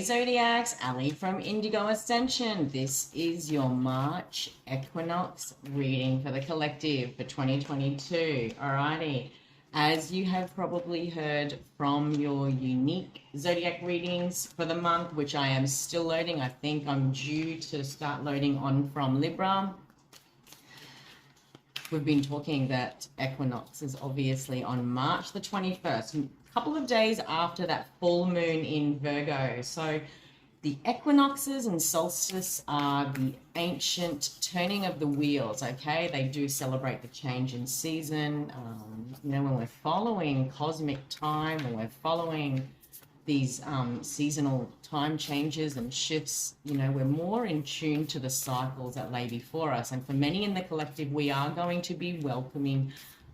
Hey Zodiacs, Ali from Indigo Ascension. This is your March Equinox reading for the collective for 2022. Alrighty, as you have probably heard from your unique Zodiac readings for the month, which I am still loading. I think I'm due to start loading on from Libra. We've been talking that equinox is obviously on March the 21st, a couple of days after that full moon in Virgo. So the equinoxes and solstice are the ancient turning of the wheels, okay? They do celebrate the change in season. When we're following cosmic time, when we're following these seasonal time changes and shifts, we're more in tune to the cycles that lay before us. And for many in the collective, we are going to be welcoming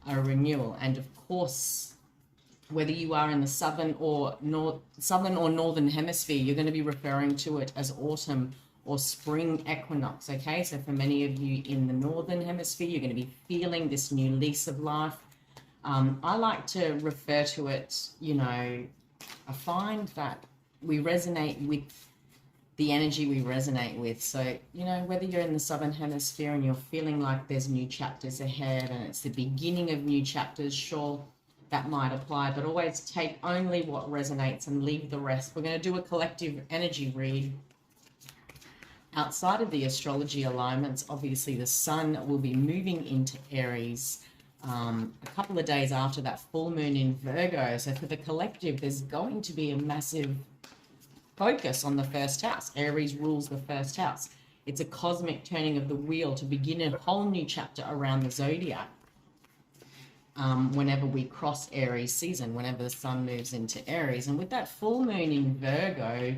a renewal. And of course, whether you are in the southern or northern hemisphere, you're going to be referring to it as autumn or spring equinox, okay? So for many of you in the northern hemisphere, you're going to be feeling this new lease of life. I like to refer to it, I find that we resonate with the energy we resonate with. So, whether you're in the southern hemisphere and you're feeling like there's new chapters ahead and it's the beginning of new chapters, sure, that might apply, but always take only what resonates and leave the rest. We're going to do a collective energy read. Outside of the astrology alignments, obviously the sun will be moving into Aries a couple of days after that full moon in Virgo. So for the collective, there's going to be a massive focus on the first house. Aries rules the first house. It's a cosmic turning of the wheel to begin a whole new chapter around the zodiac. Whenever we cross Aries season, whenever the sun moves into Aries. And with that full moon in Virgo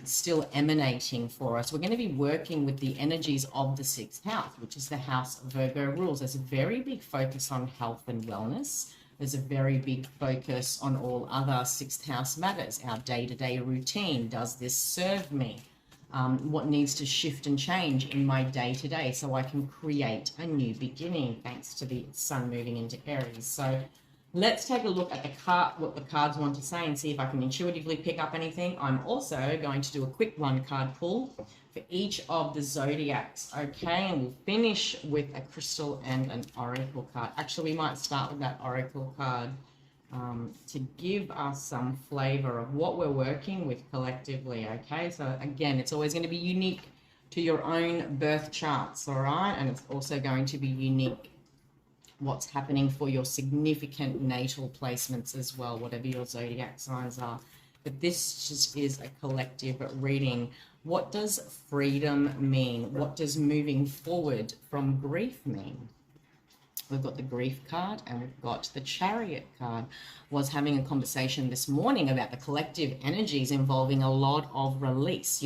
still emanating for us, we're going to be working with the energies of the sixth house, which is the house Virgo rules. There's a very big focus on health and wellness. There's a very big focus on all other sixth house matters. Our day-to-day routine. Does this serve me? What needs to shift and change in my day-to-day so I can create a new beginning thanks to the sun moving into Aries. So let's take a look at what the cards want to say and see if I can intuitively pick up anything. I'm also going to do a quick one card pull for each of the zodiacs, okay? And we'll finish with a crystal and an oracle card. Actually, we might start with that oracle card to give us some flavor of what we're working with collectively, okay? So again, it's always going to be unique to your own birth charts, all right? And it's also going to be unique what's happening for your significant natal placements as well, whatever your zodiac signs are. But this just is a collective reading. What does freedom mean? What does moving forward from grief mean? We've got the grief card and we've got the chariot card. Was having a conversation this morning about the collective energies involving a lot of release,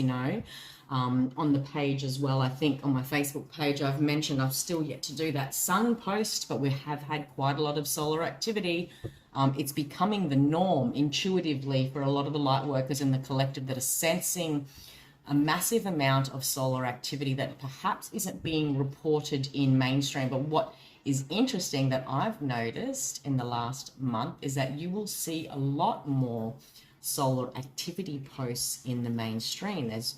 on the page as well. I think on my Facebook page, I've mentioned I've still yet to do that sun post, but we have had quite a lot of solar activity. It's becoming the norm intuitively for a lot of the light workers in the collective that are sensing a massive amount of solar activity that perhaps isn't being reported in mainstream. But what is interesting that I've noticed in the last month is that you will see a lot more solar activity posts in the mainstream. There's,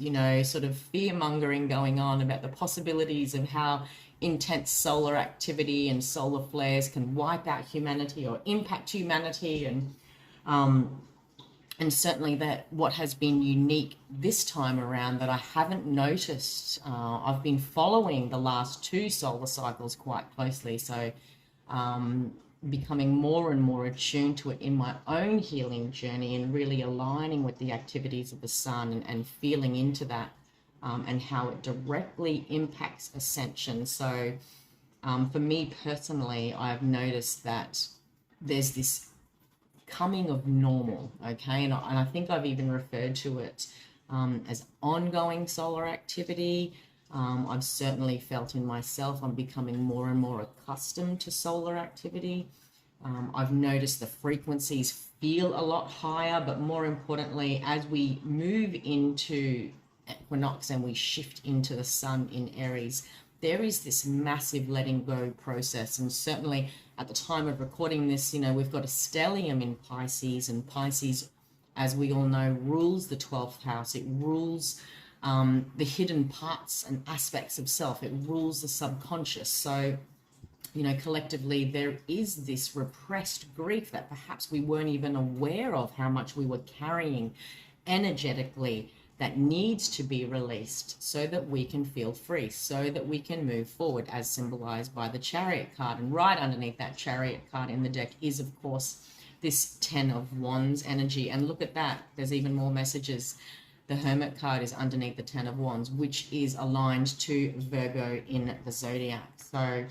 sort of fear-mongering going on about the possibilities of how intense solar activity and solar flares can wipe out humanity or impact humanity. And certainly that what has been unique this time around that I haven't noticed, I've been following the last two solar cycles quite closely. So becoming more and more attuned to it in my own healing journey and really aligning with the activities of the sun and feeling into that and how it directly impacts ascension. So for me personally, I've noticed that there's this coming of normal, okay? And I think I've even referred to it as ongoing solar activity. I've certainly felt in myself I'm becoming more and more accustomed to solar activity. I've noticed the frequencies feel a lot higher, but more importantly, as we move into equinox and we shift into the sun in Aries, there is this massive letting go process. And certainly at the time of recording this, we've got a stellium in Pisces, and Pisces as we all know, rules the 12th house. It rules the hidden parts and aspects of self. It rules the subconscious. So, collectively, there is this repressed grief that perhaps we weren't even aware of how much we were carrying energetically, that needs to be released so that we can feel free, so that we can move forward, as symbolized by the Chariot card. And right underneath that Chariot card in the deck is, of course, this 10 of Wands energy. And look at that, there's even more messages. The Hermit card is underneath the 10 of Wands, which is aligned to Virgo in the Zodiac. So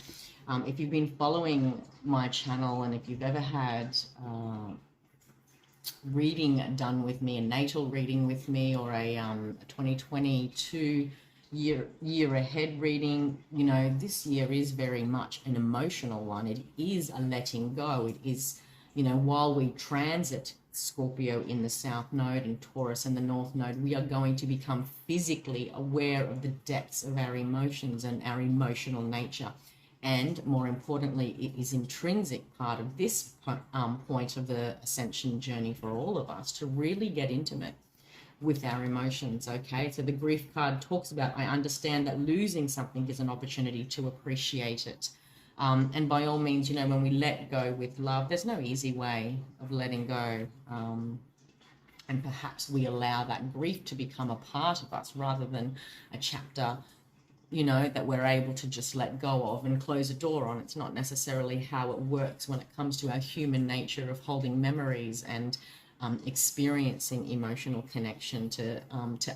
if you've been following my channel, and if you've ever had reading done with me, a natal reading with me, or a 2022 year ahead reading, this year is very much an emotional one. It is a letting go. It is, while we transit Scorpio in the South Node and Taurus in the North Node, we are going to become physically aware of the depths of our emotions and our emotional nature. And more importantly, it is intrinsic part of this point of the ascension journey for all of us to really get intimate with our emotions. Okay, so the grief card talks about, I understand that losing something is an opportunity to appreciate it. And by all means, when we let go with love, there's no easy way of letting go. And perhaps we allow that grief to become a part of us rather than a chapter that we're able to just let go of and close a door on. It's not necessarily how it works when it comes to our human nature of holding memories and experiencing emotional connection to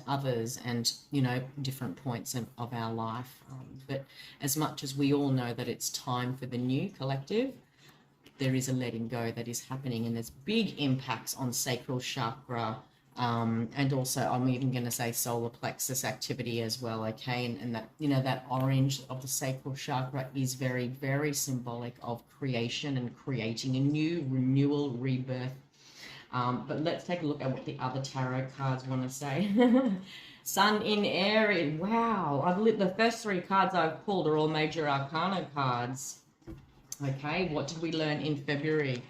others and, different points of our life. But as much as we all know that it's time for the new collective, there is a letting go that is happening, and there's big impacts on sacral chakra, and also I'm even going to say solar plexus activity as well. Okay, and that that orange of the sacral chakra is very, very symbolic of creation and creating a new renewal, rebirth. But let's take a look at what the other tarot cards want to say. Sun in Aries. Wow, the first three cards I've pulled are all major arcana cards. Okay, what did we learn in February?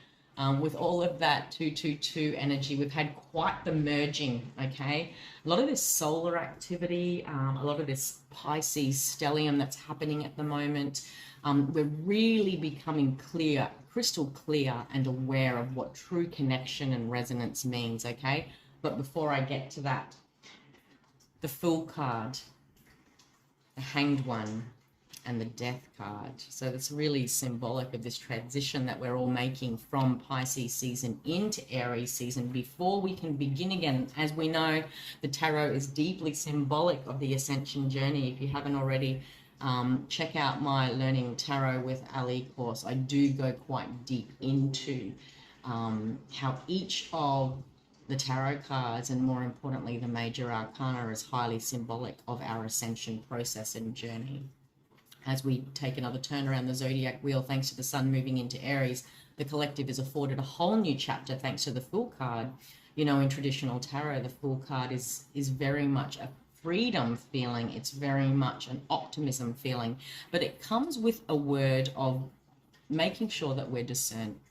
With all of that 222 energy, we've had quite the merging, okay? A lot of this solar activity, a lot of this Pisces stellium that's happening at the moment. We're really becoming clear, crystal clear and aware of what true connection and resonance means, okay? But before I get to that, the Fool card, the Hanged One, and the Death card. So that's really symbolic of this transition that we're all making from Pisces season into Aries season before we can begin again. As we know, the tarot is deeply symbolic of the ascension journey. If you haven't already, check out my Learning Tarot with Ali course. I do go quite deep into how each of the tarot cards, and more importantly the major arcana, is highly symbolic of our ascension process and journey. As we take another turn around the zodiac wheel, thanks to the sun moving into Aries, the collective is afforded a whole new chapter thanks to the Fool card. In traditional tarot, the Fool card is very much a freedom feeling. It's very much an optimism feeling, but it comes with a word of making sure that we're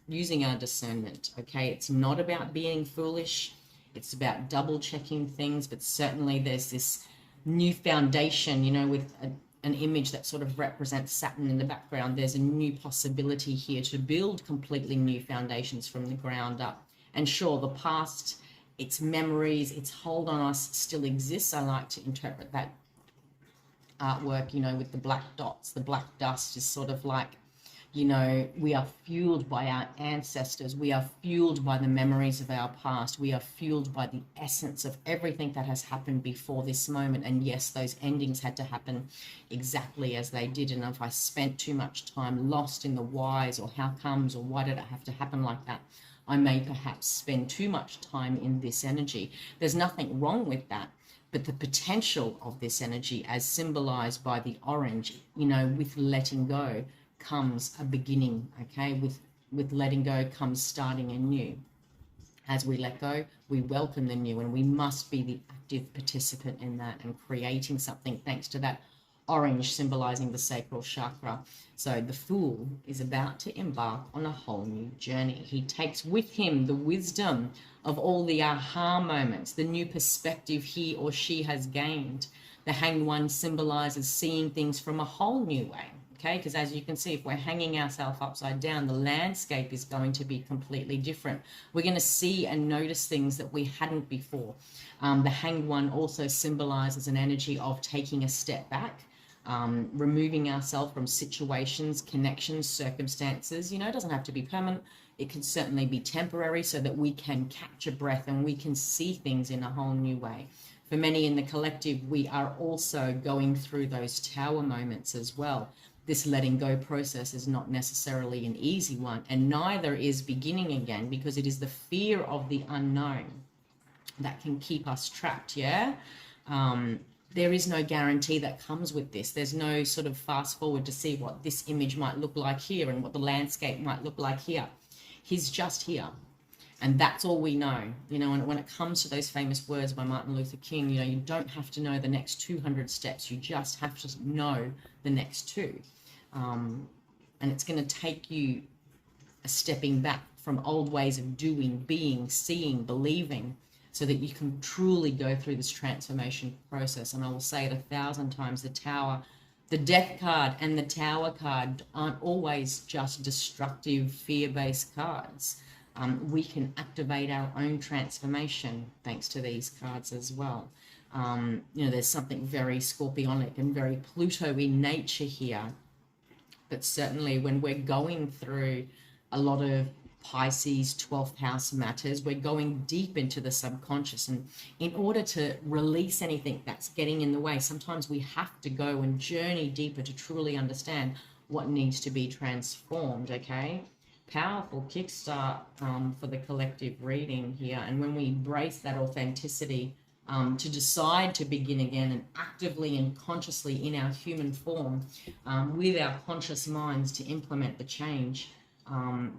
using our discernment. Okay, it's not about being foolish. It's about double checking things, but certainly there's this new foundation, with an image that sort of represents Saturn in the background. There's a new possibility here to build completely new foundations from the ground up. And sure, the past, its memories, its hold on us still exists. I like to interpret that artwork, with the black dots. The black dust is sort of like, we are fueled by our ancestors. We are fueled by the memories of our past. We are fueled by the essence of everything that has happened before this moment. And yes, those endings had to happen exactly as they did. And if I spent too much time lost in the whys or how comes or why did it have to happen like that, I may perhaps spend too much time in this energy. There's nothing wrong with that. But the potential of this energy, as symbolized by the orange, with letting go, comes a beginning. Okay, with letting go comes starting anew. As we let go, we welcome the new, and we must be the active participant in that and creating something thanks to that orange symbolizing the sacral chakra. So the Fool is about to embark on a whole new journey. He takes with him the wisdom of all the aha moments, the new perspective he or she has gained. The Hanged One symbolizes seeing things from a whole new way. Okay, because as you can see, if we're hanging ourselves upside down, the landscape is going to be completely different. We're going to see and notice things that we hadn't before. The Hanged One also symbolizes an energy of taking a step back, removing ourselves from situations, connections, circumstances. You know, it doesn't have to be permanent. It can certainly be temporary so that we can catch a breath and we can see things in a whole new way. For many in the collective, we are also going through those tower moments as well. This letting go process is not necessarily an easy one, and neither is beginning again, because it is the fear of the unknown that can keep us trapped. There is no guarantee that comes with this. There's no sort of fast forward to see what this image might look like here and what the landscape might look like here. He's just here, and that's all we know. You know, and when it comes to those famous words by Martin Luther King, you know, you don't have to know the next 200 steps, you just have to know the next two. And it's going to take you a stepping back from old ways of doing, being, seeing, believing, so that you can truly go through this transformation process. And I will say it 1,000 times, the Tower, the Death card and the Tower card aren't always just destructive, fear-based cards. We can activate our own transformation thanks to these cards as well. You know, there's something very scorpionic and very Pluto in nature here. But certainly when we're going through a lot of Pisces 12th house matters, we're going deep into the subconscious. And in order to release anything that's getting in the way, sometimes we have to go and journey deeper to truly understand what needs to be transformed, okay? Powerful kickstart for the collective reading here. And when we embrace that authenticity, to decide to begin again and actively and consciously in our human form, with our conscious minds to implement the change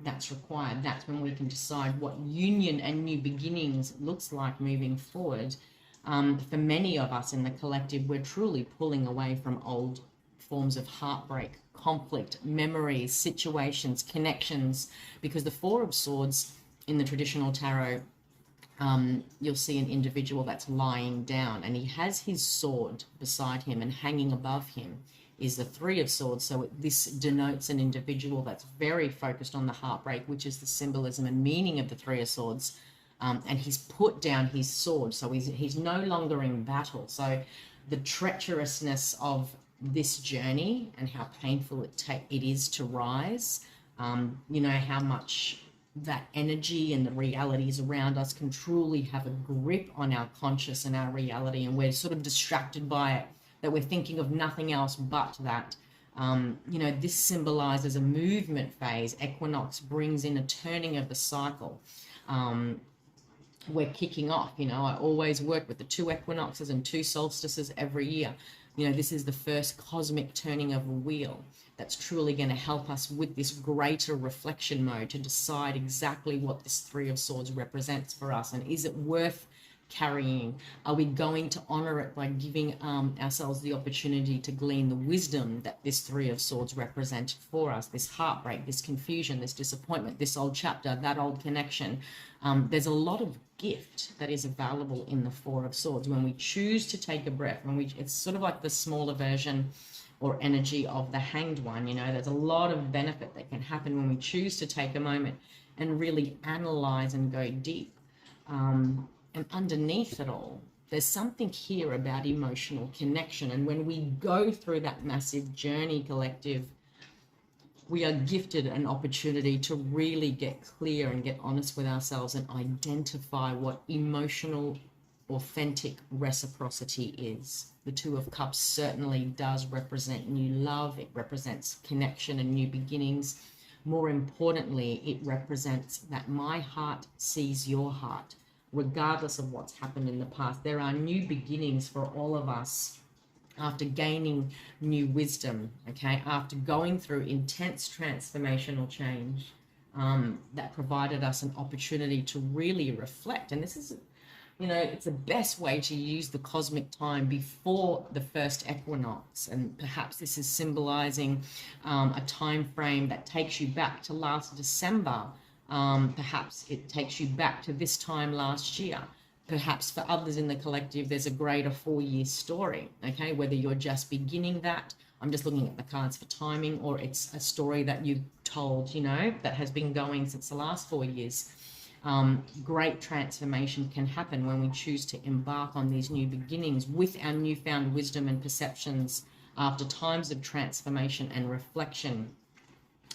that's required, that's when we can decide what union and new beginnings looks like moving forward. For many of us in the collective, we're truly pulling away from old forms of heartbreak, conflict, memories, situations, connections, because the Four of Swords in the traditional tarot, you'll see an individual that's lying down and he has his sword beside him, and hanging above him is the Three of Swords. So this denotes an individual that's very focused on the heartbreak, which is the symbolism and meaning of the Three of Swords. And he's put down his sword, so he's no longer in battle. So the treacherousness of this journey and how painful it is to rise, you know, how much that energy and the realities around us can truly have a grip on our conscious and our reality, and we're sort of distracted by it, that we're thinking of nothing else but that. You know, this symbolizes a movement phase. Equinox brings in a turning of the cycle. We're kicking off. You know, I always work with the 2 equinoxes and 2 solstices every year. You know, this is the first cosmic turning of a wheel that's truly going to help us with this greater reflection mode to decide exactly what this Three of Swords represents for us, and is it worth carrying? Are we going to honor it by giving ourselves the opportunity to glean the wisdom that this Three of Swords represent for us, this heartbreak, this confusion, this disappointment, this old chapter, that old connection? There's a lot of gift that is available in the Four of Swords when we choose to take a breath. It's sort of like the smaller version or energy of the Hanged One. You know, there's a lot of benefit that can happen when we choose to take a moment and really analyze and go deep. And underneath it all, there's something here about emotional connection. And when we go through that massive journey, collective, we are gifted an opportunity to really get clear and get honest with ourselves and identify what emotional, authentic reciprocity is. The Two of Cups certainly does represent new love. It represents connection and new beginnings. More importantly, it represents that my heart sees your heart. Regardless of what's happened in the past, there are new beginnings for all of us after gaining new wisdom, okay, after going through intense transformational change that provided us an opportunity to really reflect. And this is you know, it's the best way to use the cosmic time before the first equinox. And perhaps this is symbolizing a time frame that takes you back to last December. Perhaps it takes you back to this time last year. Perhaps for others in the collective, there's a greater 4-year story, okay? Whether you're just beginning that, I'm just looking at the cards for timing, or it's a story that you've told, you know, that has been going since the last 4 years. Great transformation can happen when we choose to embark on these new beginnings with our newfound wisdom and perceptions after times of transformation and reflection,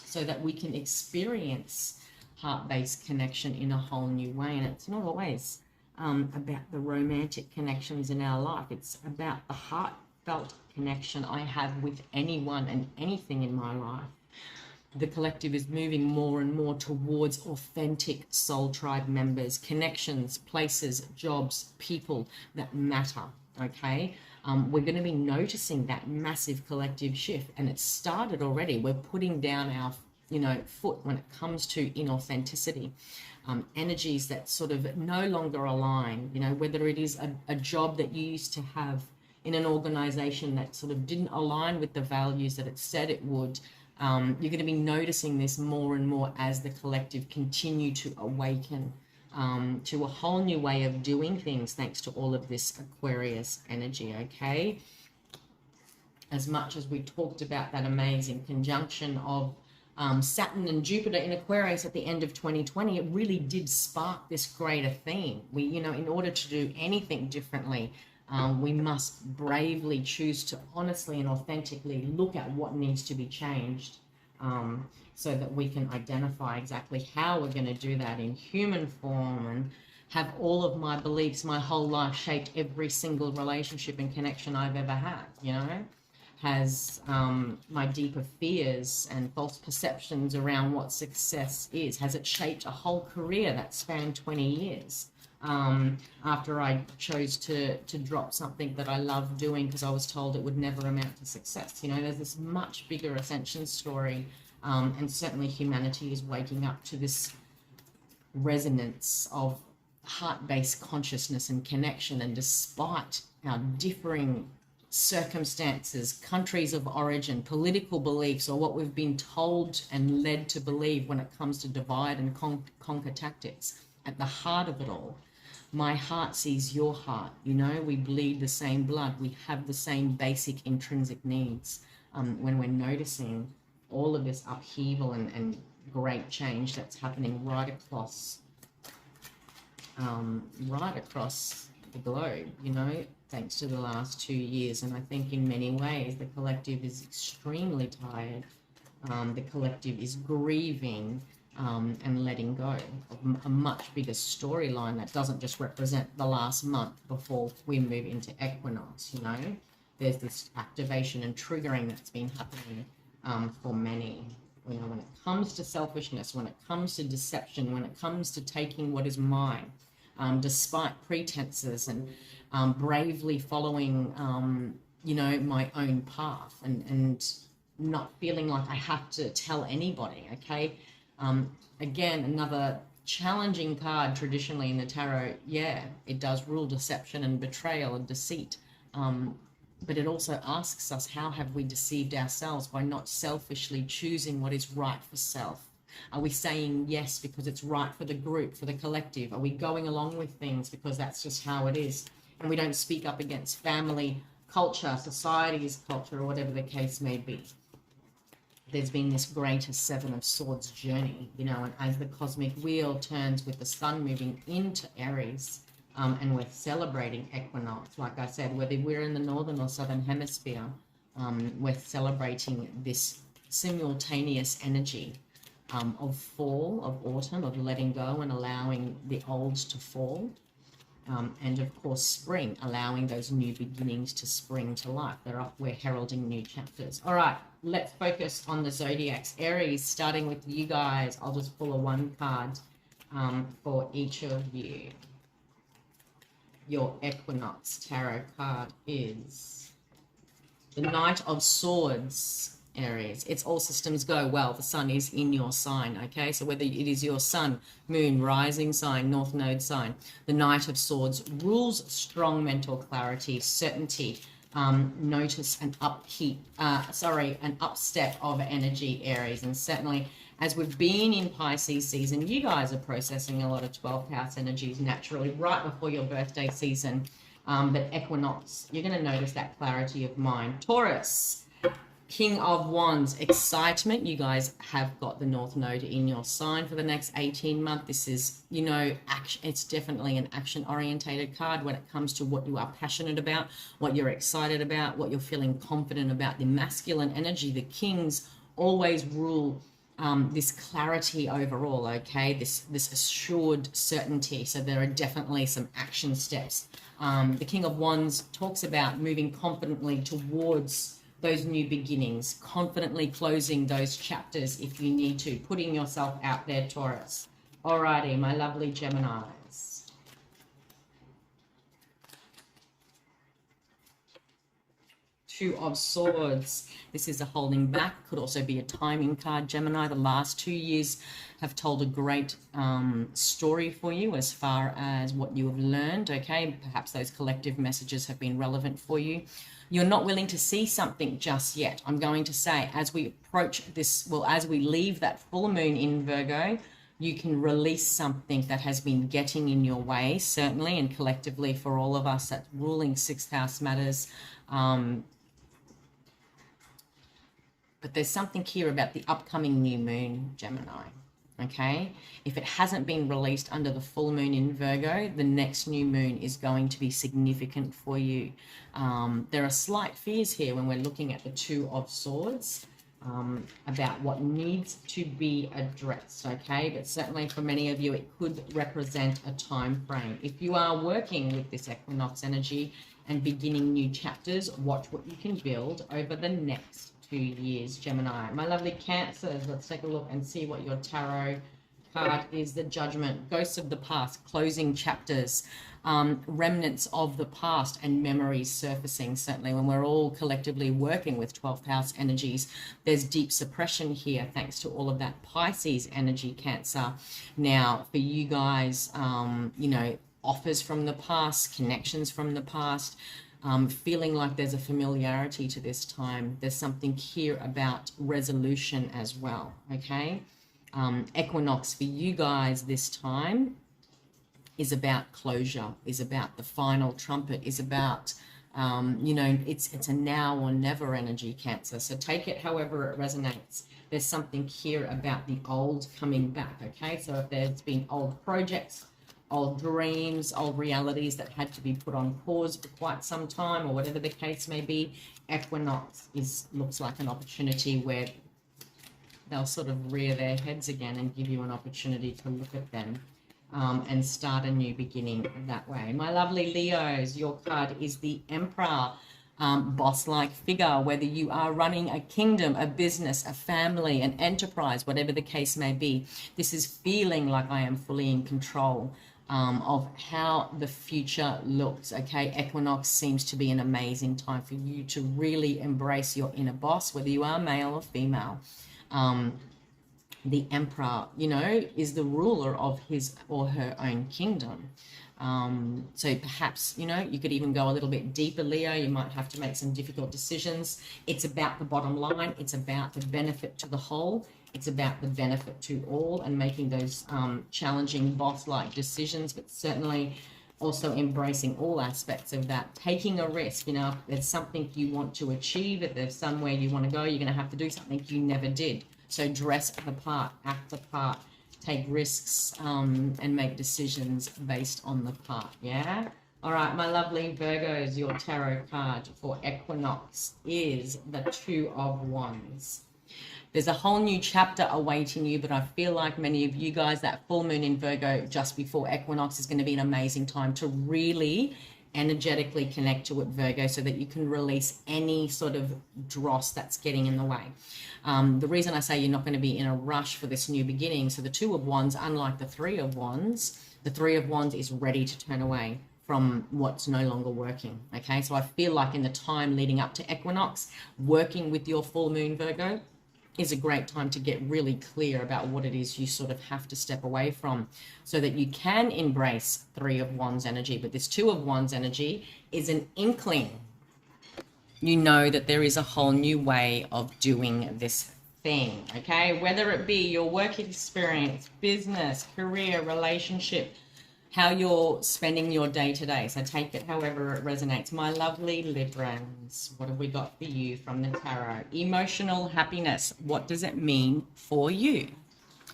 so that we can experience heart-based connection in a whole new way. And it's not always about the romantic connections in our life. It's about the heartfelt connection I have with anyone and anything in my life. The collective is moving more and more towards authentic soul tribe members, connections, places, jobs, people that matter, okay? We're going to be noticing that massive collective shift, and it's started already. We're putting down our, you know, foot when it comes to inauthenticity, energies that sort of no longer align, you know, whether it is a job that you used to have in an organization that sort of didn't align with the values that it said it would. You're going to be noticing this more and more as the collective continue to awaken to a whole new way of doing things, thanks to all of this Aquarius energy, okay? As much as we talked about that amazing conjunction of Saturn and Jupiter in Aquarius at the end of 2020, it really did spark this greater theme. We, you know, in order to do anything differently, we must bravely choose to honestly and authentically look at what needs to be changed, so that we can identify exactly how we're going to do that in human form, and have all of my beliefs, my whole life shaped every single relationship and connection I've ever had, you know, has my deeper fears and false perceptions around what success is. Has it shaped a whole career that spanned 20 years? After I chose to drop something that I loved doing because I was told it would never amount to success. You know, there's this much bigger ascension story, and certainly humanity is waking up to this resonance of heart-based consciousness and connection. And despite our differing circumstances, countries of origin, political beliefs, or what we've been told and led to believe when it comes to divide and conquer tactics, at the heart of it all, my heart sees your heart. You know, we bleed the same blood. We have the same basic intrinsic needs. When we're noticing all of this upheaval and great change that's happening right across the globe, you know, thanks to the last 2 years. And I think in many ways the collective is extremely tired. The collective is grieving, and letting go of a much bigger storyline that doesn't just represent the last month before we move into equinox. You know, there's this activation and triggering that's been happening for many. You know, when it comes to selfishness, when it comes to deception, when it comes to taking what is mine, despite pretenses, and bravely following, you know, my own path, and not feeling like I have to tell anybody, okay? Again, another challenging card traditionally in the tarot. Yeah, it does rule deception and betrayal and deceit. But it also asks us, how have we deceived ourselves by not selfishly choosing what is right for self? Are we saying yes because it's right for the group, for the collective? Are we going along with things because that's just how it is? And we don't speak up against family, culture, society's culture, or whatever the case may be. There's been this greater Seven of Swords journey, you know, and as the cosmic wheel turns with the sun moving into Aries, and we're celebrating equinox, like I said, whether we're in the northern or southern hemisphere, we're celebrating this simultaneous energy of fall, of autumn, of letting go and allowing the old to fall. And of course, spring, allowing those new beginnings to spring to life. We're heralding new chapters. All right, let's focus on the Zodiacs. Aries, starting with you guys. I'll just pull a one card for each of you. Your Equinox tarot card is the Knight of Swords. Aries. It's all systems go. Well, the sun is in your sign, okay? So whether it is your sun, moon, rising sign, north node sign, the Knight of Swords rules strong mental clarity, certainty, notice an an upstep of energy, Aries. And certainly as we've been in Pisces season, you guys are processing a lot of 12th house energies naturally right before your birthday season. But Equinox, you're going to notice that clarity of mind. Taurus, King of Wands, excitement. You guys have got the North Node in your sign for the next 18 months. This is, you know, action. It's definitely an action-orientated card when it comes to what you are passionate about, what you're excited about, what you're feeling confident about. The masculine energy, the kings always rule this clarity overall, okay? This assured certainty. So there are definitely some action steps. The King of Wands talks about moving confidently towards those new beginnings, confidently closing those chapters if you need to, putting yourself out there, Taurus. Alrighty, my lovely Geminis. Two of Swords. This is a holding back, could also be a timing card, Gemini. The last 2 years have told a great story for you as far as what you have learned, okay? Perhaps those collective messages have been relevant for you. You're not willing to see something just yet. I'm going to say, as we approach this, well, as we leave that full moon in Virgo, you can release something that has been getting in your way, certainly, and collectively for all of us, that ruling 6th house matters. But there's something here about the upcoming new moon, Gemini. Okay, if it hasn't been released under the full moon in Virgo, the next new moon is going to be significant for you. There are slight fears here when we're looking at the Two of Swords about what needs to be addressed, okay? But certainly for many of you, it could represent a time frame. If you are working with this equinox energy and beginning new chapters, watch what you can build over the next 2 years, Gemini. My lovely Cancers, let's take a look and see what your tarot card is. The Judgment, ghosts of the past, closing chapters, remnants of the past, and memories surfacing. Certainly when we're all collectively working with 12th house energies, there's deep suppression here thanks to all of that Pisces energy, Cancer. Now for you guys, you know, offers from the past, connections from the past, feeling like there's a familiarity to this time. There's something here about resolution as well, okay? Equinox for you guys this time is about closure, is about the final trumpet, is about, you know, it's a now or never energy, Cancer. So take it however it resonates. There's something here about the old coming back, okay? So if there's been old projects, old dreams, old realities that had to be put on pause for quite some time, or whatever the case may be, Equinox looks like an opportunity where they'll sort of rear their heads again and give you an opportunity to look at them and start a new beginning that way. My lovely Leos, your card is the Emperor. Boss-like figure, whether you are running a kingdom, a business, a family, an enterprise, whatever the case may be, this is feeling like I am fully in control of how the future looks, okay? Equinox seems to be an amazing time for you to really embrace your inner boss, whether you are male or female. The Emperor, you know, is the ruler of his or her own kingdom. So perhaps, you know, you could even go a little bit deeper, Leo. You might have to make some difficult decisions. It's about the bottom line. It's about the benefit to the whole. It's about the benefit to all and making those challenging boss-like decisions, but certainly also embracing all aspects of that. Taking a risk, you know, if there's something you want to achieve, if there's somewhere you want to go, you're going to have to do something you never did. So dress the part, act the part, take risks and make decisions based on the part, yeah? All right, my lovely Virgos, your tarot card for Equinox is the Two of Wands. There's a whole new chapter awaiting you, but I feel like many of you guys, that full moon in Virgo just before Equinox is going to be an amazing time to really energetically connect to it, Virgo, so that you can release any sort of dross that's getting in the way. The reason I say you're not going to be in a rush for this new beginning, so the Two of Wands, unlike the Three of Wands, the Three of Wands is ready to turn away from what's no longer working. Okay, so I feel like in the time leading up to equinox, working with your full moon Virgo is a great time to get really clear about what it is you sort of have to step away from so that you can embrace Three of Wands energy. But this Two of Wands energy is an inkling. You know that there is a whole new way of doing this thing, okay? Whether it be your work experience, business, career, relationship, how you're spending your day to day. So take it however it resonates. My lovely Librans, what have we got for you from the tarot? Emotional happiness. What does it mean for you?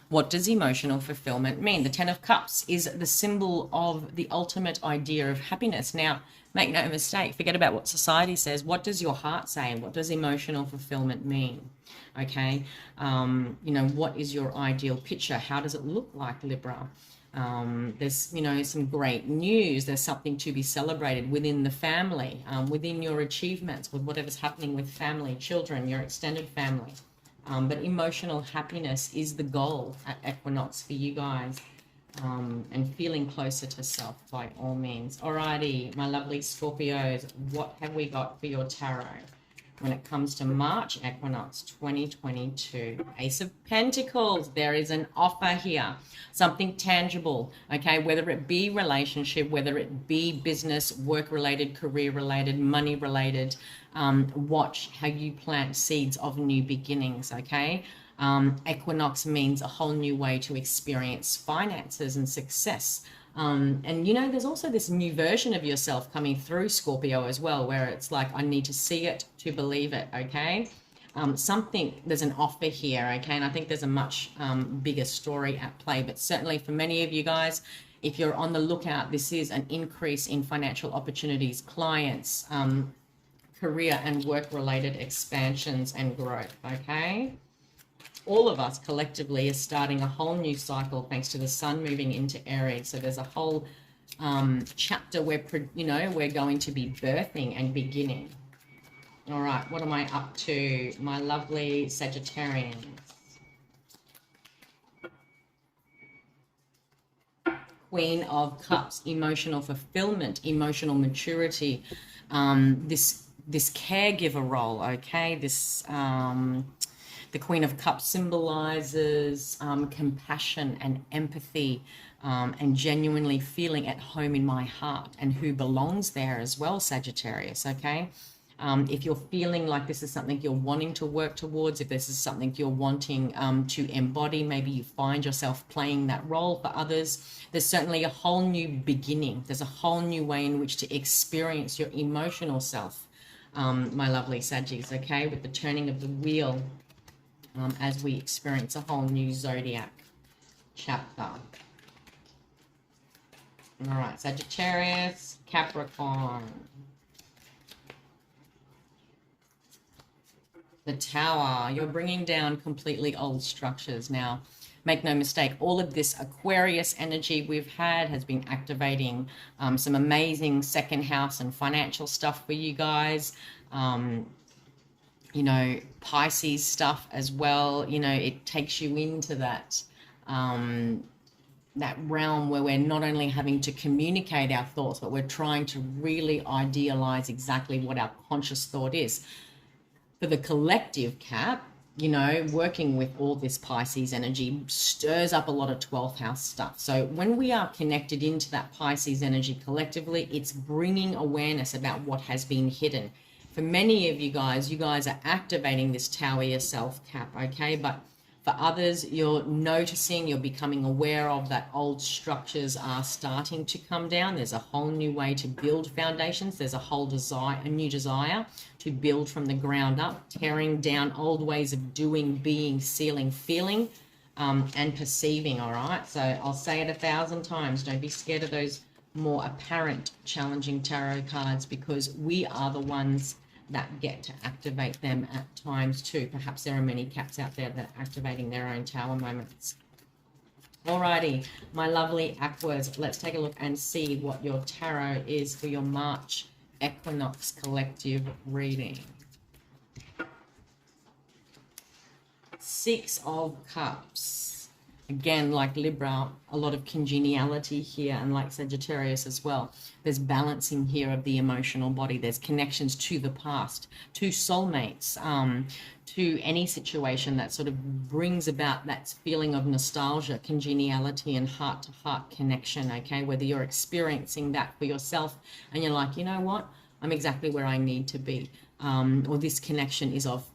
What does emotional fulfillment mean? The Ten of Cups is the symbol of the ultimate idea of happiness. Now, make no mistake, forget about what society says. What does your heart say? What does emotional fulfillment mean? Okay, you know, what is your ideal picture? How does it look like, Libra? There's, you know, some great news. There's something to be celebrated within the family, within your achievements, with whatever's happening with family, children, your extended family. But emotional happiness is the goal at equinox for you guys, and feeling closer to self by all means. Alrighty, my lovely Scorpios, what have we got for your tarot when it comes to March Equinox 2022? Ace of Pentacles, there is an offer here, something tangible, okay, whether it be relationship, whether it be business, work-related, career-related, money-related. Watch how you plant seeds of new beginnings, okay? Equinox means a whole new way to experience finances and success. And you know, there's also this new version of yourself coming through, Scorpio, as well, where it's like, I need to see it to believe it, okay? There's an offer here, okay? And I think there's a much bigger story at play, but certainly for many of you guys, if you're on the lookout, this is an increase in financial opportunities, clients, career and work-related expansions and growth, okay? All of us collectively are starting a whole new cycle thanks to the sun moving into Aries. So there's a whole chapter where, you know, we're going to be birthing and beginning. All right, what am I up to, my lovely Sagittarians? Queen of Cups, emotional fulfillment, emotional maturity, this caregiver role, okay? This the Queen of Cups symbolizes compassion and empathy, and genuinely feeling at home in my heart and who belongs there as well, Sagittarius, okay? If you're feeling like this is something you're wanting to work towards, if this is something you're wanting to embody, maybe you find yourself playing that role for others, there's certainly a whole new beginning. There's a whole new way in which to experience your emotional self, my lovely Saggies, okay? With the turning of the wheel, as we experience a whole new zodiac chapter. All right, Sagittarius, Capricorn. The Tower, you're bringing down completely old structures. Now, make no mistake, all of this Aquarius energy we've had has been activating some amazing second house and financial stuff for you guys. You know, Pisces stuff as well. You know, it takes you into that that realm where we're not only having to communicate our thoughts, but we're trying to really idealize exactly what our conscious thought is. For the collective, Cap, you know, working with all this Pisces energy stirs up a lot of 12th house stuff. So when we are connected into that Pisces energy collectively, it's bringing awareness about what has been hidden. For many of you guys are activating this Tower yourself, Cap, okay? But for others, you're noticing, you're becoming aware of that old structures are starting to come down. There's a whole new way to build foundations. There's a whole desire, a new desire to build from the ground up, tearing down old ways of doing, being, sealing, feeling, and perceiving, all right? So I'll say it 1,000 times. Don't be scared of those more apparent challenging tarot cards, because we are the ones that get to activate them at times too. Perhaps there are many Caps out there that are activating their own Tower moments. Alrighty, my lovely Aquas, let's take a look and see what your tarot is for your March Equinox collective reading. Six of Cups. Again, like Libra, a lot of congeniality here, and like Sagittarius as well. There's balancing here of the emotional body. There's connections to the past, to soulmates, to any situation that sort of brings about that feeling of nostalgia, congeniality, and heart-to-heart connection, okay? Whether you're experiencing that for yourself and you're like, you know what, I'm exactly where I need to be. Or this connection is of,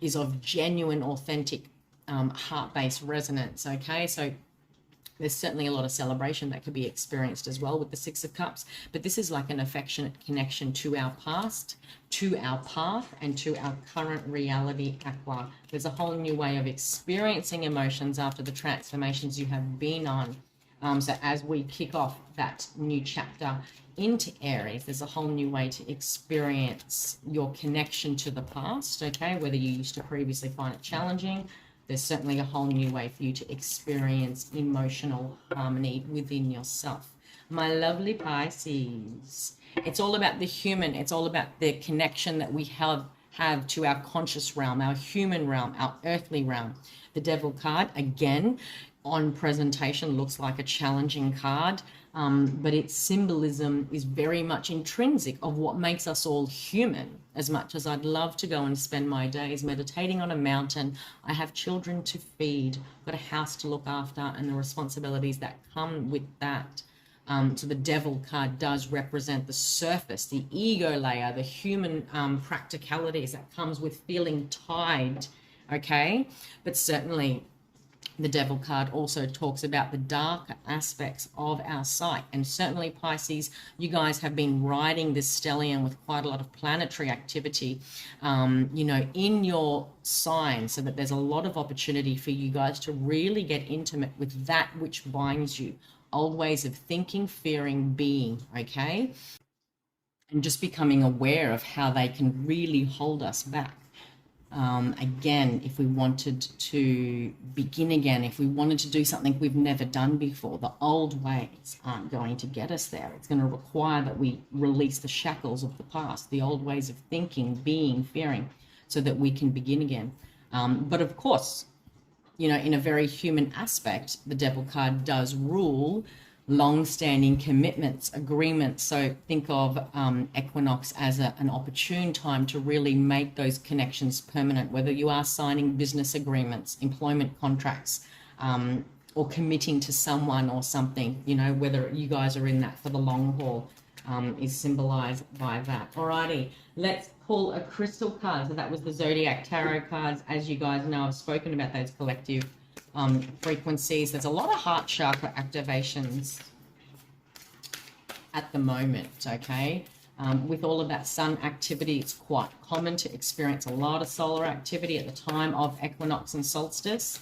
is of genuine, authentic, heart-based resonance, okay? So there's certainly a lot of celebration that could be experienced as well with the Six of Cups, but this is like an affectionate connection to our past, to our path, and to our current reality, Aqua. There's a whole new way of experiencing emotions after the transformations you have been on. So as we kick off that new chapter into Aries, there's a whole new way to experience your connection to the past, okay? Whether you used to previously find it challenging, there's certainly a whole new way for you to experience emotional harmony within yourself. My lovely Pisces, it's all about the human. It's all about the connection that we have to our conscious realm, our human realm, our earthly realm. The Devil card, again, on presentation looks like a challenging card, but its symbolism is very much intrinsic of what makes us all human. As much as I'd love to go and spend my days meditating on a mountain, I have children to feed, got a house to look after, and the responsibilities that come with that. So the Devil card does represent the surface, the ego layer, the human practicalities that comes with feeling tied, okay? But certainly the Devil card also talks about the darker aspects of our psyche. And certainly, Pisces, you guys have been riding this stellium with quite a lot of planetary activity, in your sign, so that there's a lot of opportunity for you guys to really get intimate with that which binds you. Old ways of thinking, fearing, being, okay? And just becoming aware of how they can really hold us back. Again, if we wanted to begin again, if we wanted to do something we've never done before, the old ways aren't going to get us there. It's going to require that we release the shackles of the past, the old ways of thinking, being, fearing, so that we can begin again. But of course, in a very human aspect, the Devil card does rule long-standing commitments, agreements. So think of Equinox as an opportune time to really make those connections permanent, whether you are signing business agreements, employment contracts, or committing to someone or something, whether you guys are in that for the long haul, is symbolized by that. Alrighty, let's pull a crystal card. So that was the Zodiac Tarot cards. As you guys know, I've spoken about those collective frequencies. There's a lot of heart chakra activations at the moment, okay? With all of that sun activity, it's quite common to experience a lot of solar activity at the time of equinox and solstice.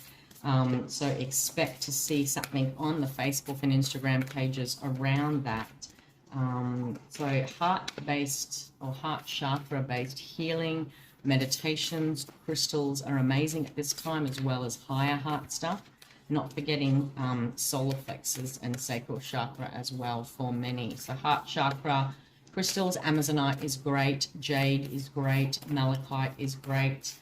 So expect to see something on the Facebook and Instagram pages around that. So heart-based or heart chakra-based healing, meditations, crystals are amazing at this time, as well as higher heart stuff. Not forgetting solar plexus and sacral chakra as well for many. So heart chakra, crystals, Amazonite is great, jade is great, malachite is great.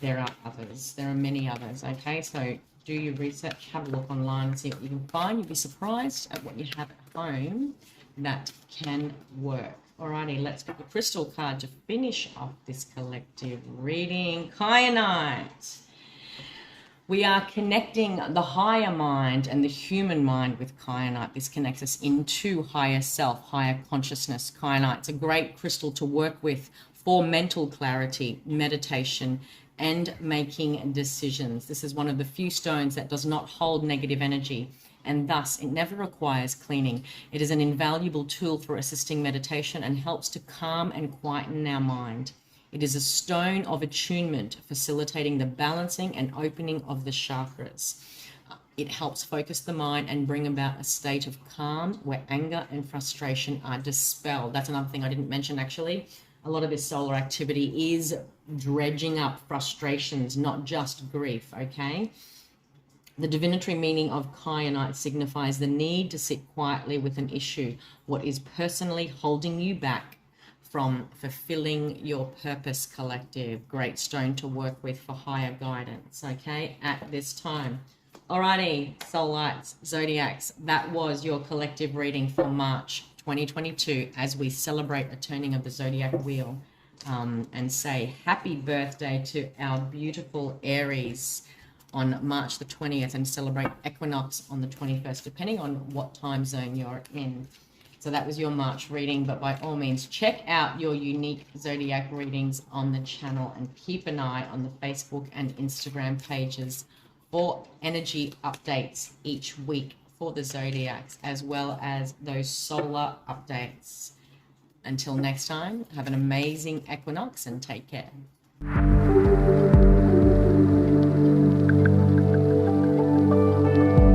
There are others. There are many others, okay? So do your research, have a look online and see what you can find. You'll be surprised at what you have at home that can work. Alrighty, let's get the crystal card to finish off this collective reading. Kyanite. We are connecting the higher mind and the human mind with Kyanite. This connects us into higher self, higher consciousness. Kyanite's a great crystal to work with for mental clarity, meditation, and making decisions. This is one of the few stones that does not hold negative energy, and thus it never requires cleaning. It is an invaluable tool for assisting meditation and helps to calm and quieten our mind. It is a stone of attunement, facilitating the balancing and opening of the chakras. It helps focus the mind and bring about a state of calm where anger and frustration are dispelled. That's another thing I didn't mention, actually. A lot of this solar activity is dredging up frustrations, not just grief, okay? The divinatory meaning of kyanite signifies the need to sit quietly with an issue, what is personally holding you back from Fulfilling Your Purpose Collective. Great stone to work with for higher guidance, okay, at this time. Alrighty, Soul Lights, Zodiacs, that was your collective reading for March 2022 as we celebrate a turning of the Zodiac wheel, and say happy birthday to our beautiful Aries on March the 20th and celebrate Equinox on the 21st, depending on what time zone you're in. So that was your March reading, but by all means, check out your unique Zodiac readings on the channel and keep an eye on the Facebook and Instagram pages for energy updates each week for the Zodiacs, as well as those solar updates. Until next time, have an amazing equinox and take care.